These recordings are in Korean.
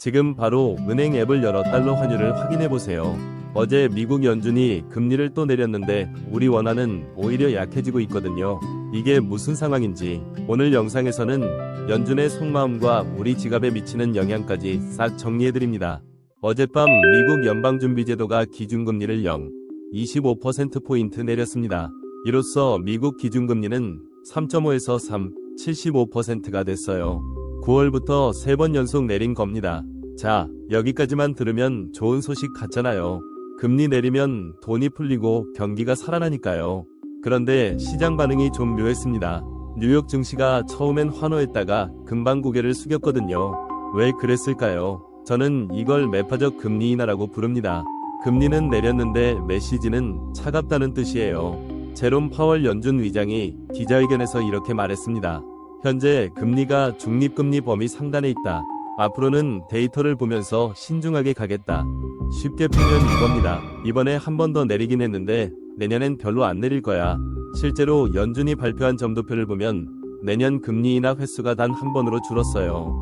지금 바로 은행 앱을 열어 달러 환율을 확인해보세요. 어제 미국 연준이 금리를 또 내렸는데 우리 원화는 오히려 약해지고 있거든요. 이게 무슨 상황인지 오늘 영상에서는 연준의 속마음과 우리 지갑에 미치는 영향까지 싹 정리해드립니다. 어젯밤 미국 연방준비제도가 기준금리를 0.25%포인트 내렸습니다. 이로써 미국 기준금리는 3.5에서 3.75%가 됐어요. 9월부터 3번 연속 내린 겁니다. 자, 여기까지만 들으면 좋은 소식 같잖아요. 금리 내리면 돈이 풀리고 경기가 살아나니까요. 그런데 시장 반응이 좀 묘했습니다. 뉴욕 증시가 처음엔 환호했다가 금방 고개를 숙였거든요. 왜 그랬을까요? 저는 이걸 매파적 금리 인하라고 부릅니다. 금리는 내렸는데 메시지는 차갑다는 뜻이에요. 제롬 파월 연준 의장이 기자회견에서 이렇게 말했습니다. 현재 금리가 중립금리 범위 상단에 있다. 앞으로는 데이터를 보면서 신중하게 가겠다. 쉽게 풀면 이겁니다. 이번에 한 번 더 내리긴 했는데 내년엔 별로 안 내릴 거야. 실제로 연준이 발표한 점도표를 보면 내년 금리 인하 횟수가 단 한 번으로 줄었어요.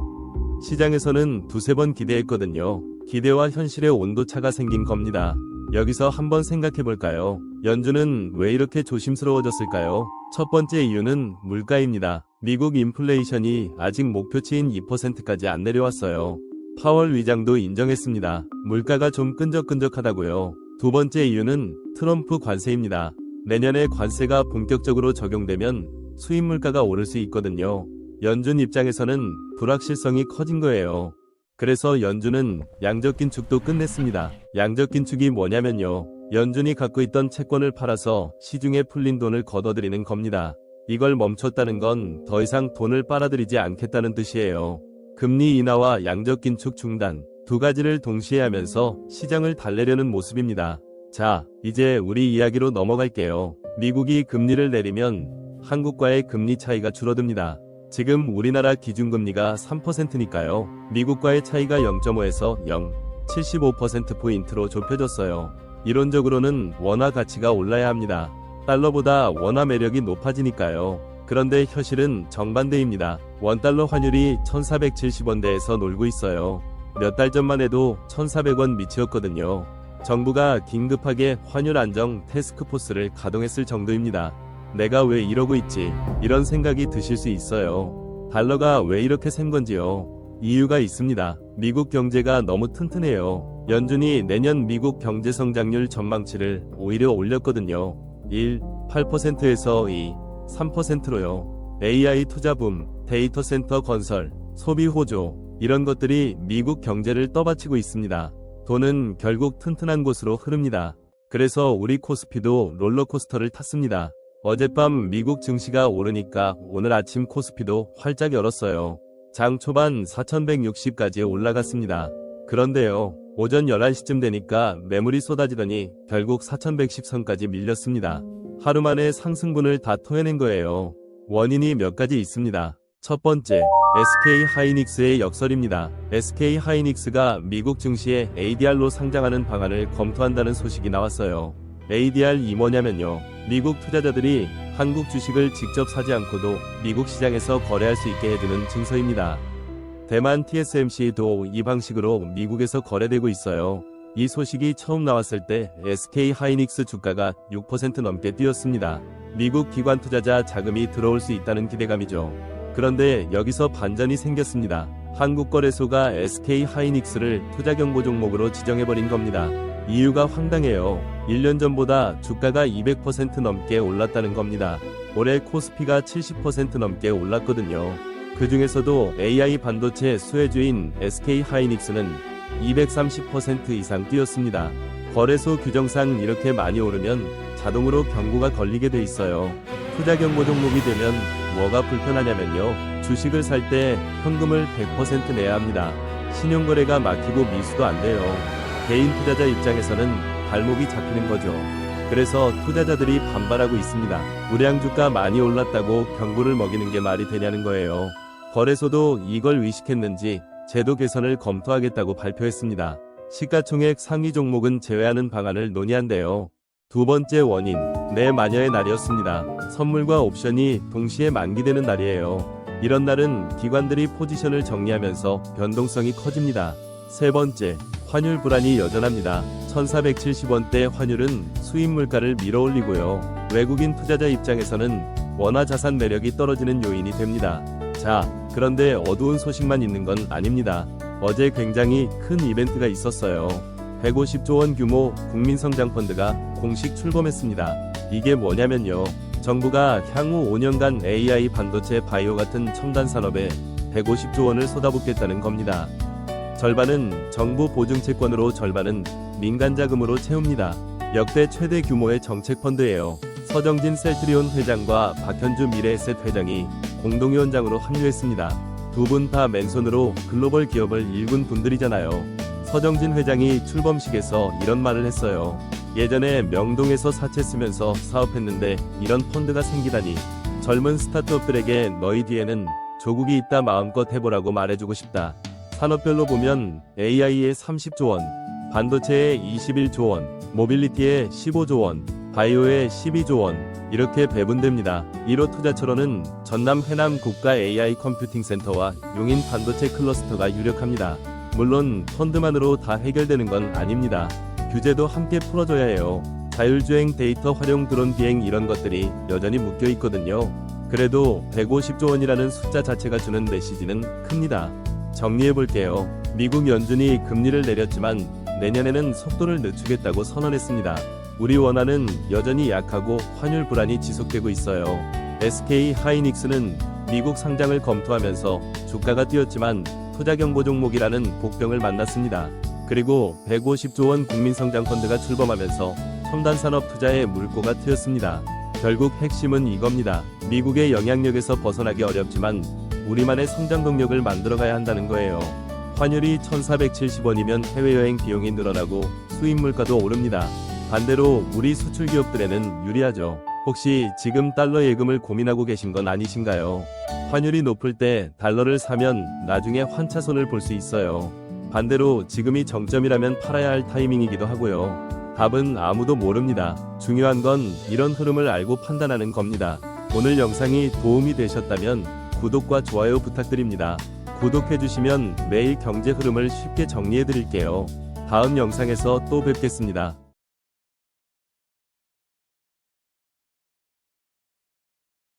시장에서는 두세 번 기대했거든요. 기대와 현실의 온도차가 생긴 겁니다. 여기서 한번 생각해볼까요? 연준은 왜 이렇게 조심스러워졌을까요? 첫 번째 이유는 물가입니다. 미국 인플레이션이 아직 목표치인 2%까지 안 내려왔어요. 파월 의장도 인정했습니다. 물가가 좀 끈적끈적하다고요. 두 번째 이유는 트럼프 관세입니다. 내년에 관세가 본격적으로 적용되면 수입 물가가 오를 수 있거든요. 연준 입장에서는 불확실성이 커진 거예요. 그래서 연준은 양적 긴축도 끝냈습니다. 양적 긴축이 뭐냐면요. 연준이 갖고 있던 채권을 팔아서 시중에 풀린 돈을 걷어들이는 겁니다. 이걸 멈췄다는 건 더 이상 돈을 빨아들이지 않겠다는 뜻이에요. 금리 인하와 양적 긴축 중단, 두 가지를 동시에 하면서 시장을 달래려는 모습입니다. 자, 이제 우리 이야기로 넘어갈게요. 미국이 금리를 내리면 한국과의 금리 차이가 줄어듭니다. 지금 우리나라 기준금리가 3%니까요. 미국과의 차이가 0.5에서 0.75%포인트로 좁혀졌어요. 이론적으로는 원화 가치가 올라야 합니다. 달러보다 원화 매력이 높아지니까요. 그런데 현실은 정반대입니다. 원달러 환율이 1470원대에서 놀고 있어요. 몇 달 전만 해도 1400원 미치였거든요. 정부가 긴급하게 환율 안정 태스크포스를 가동했을 정도입니다. 내가 왜 이러고 있지? 이런 생각이 드실 수 있어요. 달러가 왜 이렇게 센 건지요? 이유가 있습니다. 미국 경제가 너무 튼튼해요. 연준이 내년 미국 경제 성장률 전망치를 오히려 올렸거든요. 8%에서 3%로요. AI 투자붐, 데이터 센터 건설, 소비 호조, 이런 것들이 미국 경제를 떠받치고 있습니다. 돈은 결국 튼튼한 곳으로 흐릅니다. 그래서 우리 코스피도 롤러코스터를 탔습니다. 어젯밤 미국 증시가 오르니까 오늘 아침 코스피도 활짝 열었어요. 장 초반 4160까지 올라갔습니다. 그런데요, 오전 11시쯤 되니까 매물이 쏟아지더니 결국 4110선까지 밀렸습니다. 하루 만에 상승분을 다 토해낸 거예요. 원인이 몇 가지 있습니다. 첫 번째, SK 하이닉스의 역설입니다. SK 하이닉스가 미국 증시에 ADR로 상장하는 방안을 검토한다는 소식이 나왔어요. ADR이 뭐냐면요. 미국 투자자들이 한국 주식을 직접 사지 않고도 미국 시장에서 거래할 수 있게 해주는 증서입니다. 대만 TSMC도 이 방식으로 미국에서 거래되고 있어요. 이 소식이 처음 나왔을 때 SK 하이닉스 주가가 6% 넘게 뛰었습니다. 미국 기관 투자자 자금이 들어올 수 있다는 기대감이죠. 그런데 여기서 반전이 생겼습니다. 한국거래소가 SK 하이닉스를 투자경고 종목으로 지정해버린 겁니다. 이유가 황당해요. 1년 전보다 주가가 200% 넘게 올랐다는 겁니다. 올해 코스피가 70% 넘게 올랐거든요. 그 중에서도 AI 반도체 수혜주인 SK 하이닉스는 230% 이상 뛰었습니다. 거래소 규정상 이렇게 많이 오르면 자동으로 경고가 걸리게 돼 있어요. 투자 경고 종목이 되면 뭐가 불편하냐면요. 주식을 살 때 현금을 100% 내야 합니다. 신용거래가 막히고 미수도 안 돼요. 개인 투자자 입장에서는 발목이 잡히는 거죠. 그래서 투자자들이 반발하고 있습니다. 우량주가 많이 올랐다고 경고를 먹이는 게 말이 되냐는 거예요. 거래소도 이걸 의식했는지 제도 개선을 검토하겠다고 발표했습니다. 시가총액 상위 종목은 제외하는 방안을 논의한대요. 두 번째 원인, 내 마녀의 날이었습니다. 선물과 옵션이 동시에 만기되는 날이에요. 이런 날은 기관들이 포지션을 정리하면서 변동성이 커집니다. 세 번째, 환율 불안이 여전합니다. 1470원대 환율은 수입 물가를 밀어올리고요. 외국인 투자자 입장에서는 원화 자산 매력이 떨어지는 요인이 됩니다. 자, 그런데 어두운 소식만 있는 건 아닙니다. 어제 굉장히 큰 이벤트가 있었어요. 150조 원 규모 국민성장펀드가 공식 출범했습니다. 이게 뭐냐면요. 정부가 향후 5년간 AI, 반도체, 바이오 같은 첨단 산업에 150조 원을 쏟아붓겠다는 겁니다. 절반은 정부 보증채권으로, 절반은 민간 자금으로 채웁니다. 역대 최대 규모의 정책펀드예요. 서정진 셀트리온 회장과 박현주 미래에셋 회장이 공동위원장으로 합류했습니다. 두 분 다 맨손으로 글로벌 기업을 일군 분들이잖아요. 서정진 회장이 출범식에서 이런 말을 했어요. 예전에 명동에서 사채 쓰면서 사업했는데 이런 펀드가 생기다니. 젊은 스타트업들에게 너희 뒤에는 조국이 있다, 마음껏 해보라고 말해주고 싶다. 산업별로 보면 AI에 30조 원, 반도체에 21조 원, 모빌리티에 15조 원, 바이오에 12조 원, 이렇게 배분됩니다. 1호 투자처로는 전남 해남 국가 AI 컴퓨팅 센터와 용인 반도체 클러스터가 유력합니다. 물론 펀드만으로 다 해결되는 건 아닙니다. 규제도 함께 풀어줘야 해요. 자율주행, 데이터 활용, 드론 비행, 이런 것들이 여전히 묶여 있거든요. 그래도 150조 원이라는 숫자 자체가 주는 메시지는 큽니다. 정리해볼게요. 미국 연준이 금리를 내렸지만 내년에는 속도를 늦추겠다고 선언했습니다. 우리 원화는 여전히 약하고 환율 불안이 지속되고 있어요. SK 하이닉스는 미국 상장을 검토하면서 주가가 뛰었지만 투자경보 종목이라는 복병을 만났습니다. 그리고 150조 원 국민성장펀드가 출범하면서 첨단산업 투자에 물꼬가 트였습니다. 결국 핵심은 이겁니다. 미국의 영향력에서 벗어나기 어렵지만 우리만의 성장 동력을 만들어가야 한다는 거예요. 환율이 1470원이면 해외여행 비용이 늘어나고 수입 물가도 오릅니다. 반대로 우리 수출 기업들에는 유리하죠. 혹시 지금 달러 예금을 고민하고 계신 건 아니신가요? 환율이 높을 때 달러를 사면 나중에 환차손을 볼 수 있어요. 반대로 지금이 정점이라면 팔아야 할 타이밍이기도 하고요. 답은 아무도 모릅니다. 중요한 건 이런 흐름을 알고 판단하는 겁니다. 오늘 영상이 도움이 되셨다면 구독과 좋아요 부탁드립니다. 구독해주시면 매일 경제 흐름을 쉽게 정리해드릴게요. 다음 영상에서 또 뵙겠습니다.